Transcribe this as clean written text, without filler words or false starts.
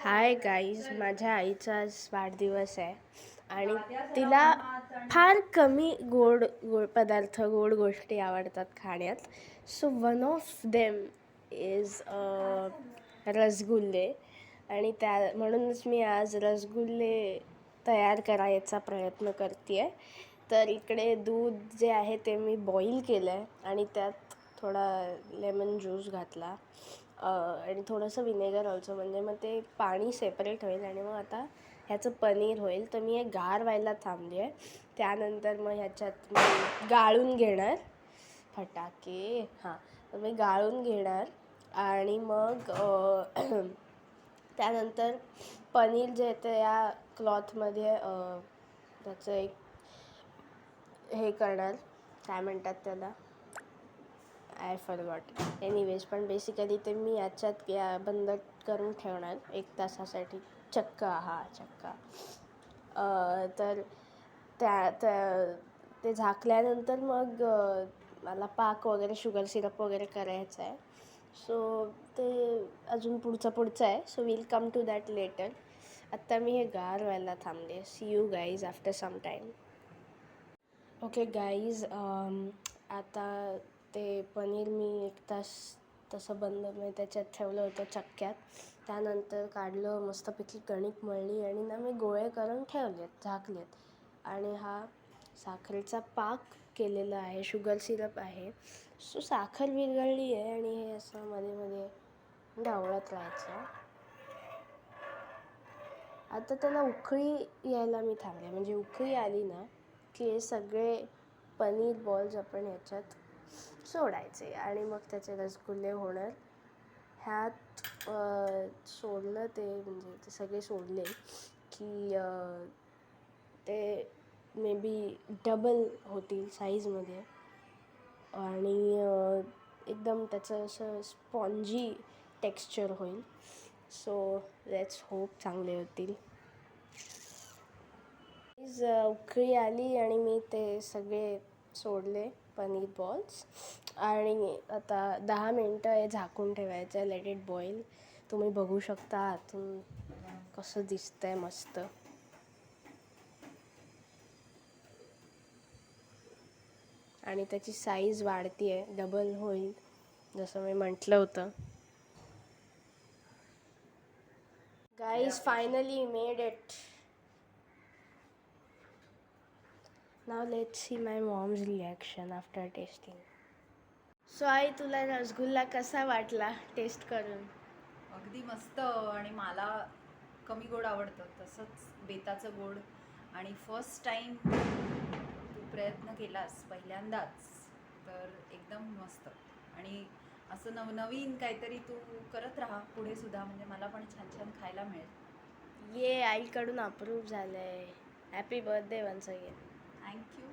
Hi guys, माझ्या आईचा आज वाढदिवस आहे आणि तिला फार कमी गोड पदार्थ गोड गोष्टी आवडतात खाण्यात. So one of them is रसगुल्ले आणि म्हणूनच मी आज रसगुल्ले तयार करायचा प्रयत्न करते आहे. तर इकडे दूध जे आहे ते मी बॉईल केलं आहे आणि त्यात थोडा लेमन ज्यूस घातला आणि थोडंसं विनेगर ऑल्सो, म्हणजे मग ते पाणी सेपरेट होईल आणि मग आता ह्याचं पनीर होईल. तर मी हे गार व्हायला थांबली आहे. त्यानंतर मग ह्याच्यात मी गाळून घेणार फटाके तर मी गाळून घेणार आणि मग त्यानंतर पनीर जे येतं या क्लॉथमध्ये त्याचं एक हे करणार, काय म्हणतात त्याला, आय फॉरगॉट. एनिवेज, पण बेसिकली ते मी याच्यात बंद करून ठेवणार 1 तासासाठी. चक्का. तर ते झाकल्यानंतर मग मला पाक वगैरे शुगर सिरप वगैरे करायचं आहे. सो ते अजून पुढचं आहे. So will come to that later. आत्ता मी हे गार व्हायला थांबले. See you guys after some time. Okay guys, आता ते पनीर मी 1 तास तसं म्हणजे त्याच्यात ठेवलं होतं चक्क्यात. त्यानंतर काढलं, मस्तपैकी कणिक मळली आणि ना मी गोळे करून ठेवलेत, झाकलेत. आणि हा साखरेचा पाक केलेला आहे, शुगर सिरप आहे. सो साखर विरघळली आहे आणि हे असं मध्ये मध्ये ढवळत राहायचं. आता त्याला उकळी यायला मी थांबले, म्हणजे उकळी आली ना की हे सगळे पनीर बॉल्स आपण ह्याच्यात सोडायचे आणि मग त्याचे रसगुल्ले होणार. ह्यात सोडलं ते, म्हणजे ते सगळे सोडले की ते मे बी डबल होतील साईजमध्ये आणि एकदम त्याचं असं स्पॉन्जी टेक्स्चर होईल. सो लेट्स होप चांगले होतील. उकळी आली आणि मी ते सगळे सोडले पनीर बॉल्स आणि आता 10 मिनटं हे झाकून ठेवायचं आहे. Let it boil. तुम्ही बघू शकता आतून कसं दिसतंय मस्त. आणि त्याची साईज वाढती आहे, डबल होईल जसं मी म्हटलं होतं. Guys, finally made it. Now let's see my mom's reaction after testing. So आई, तुला रसगुल्ला कसा वाटला टेस्ट करून? अगदी मस्त. आणि मला कमी गोड आवडतं, तसंच बेताचं गोड. आणि फर्स्ट टाईम तू प्रयत्न केलास पहिल्यांदाच, तर एकदम मस्त. आणि असं नवनवीन काहीतरी तू करत राहा पुढे सुद्धा, म्हणजे मला पण छान छान खायला मिळेल. ये, आईकडून अप्रूव्ह झालं आहे. Happy birthday once again. Thank you.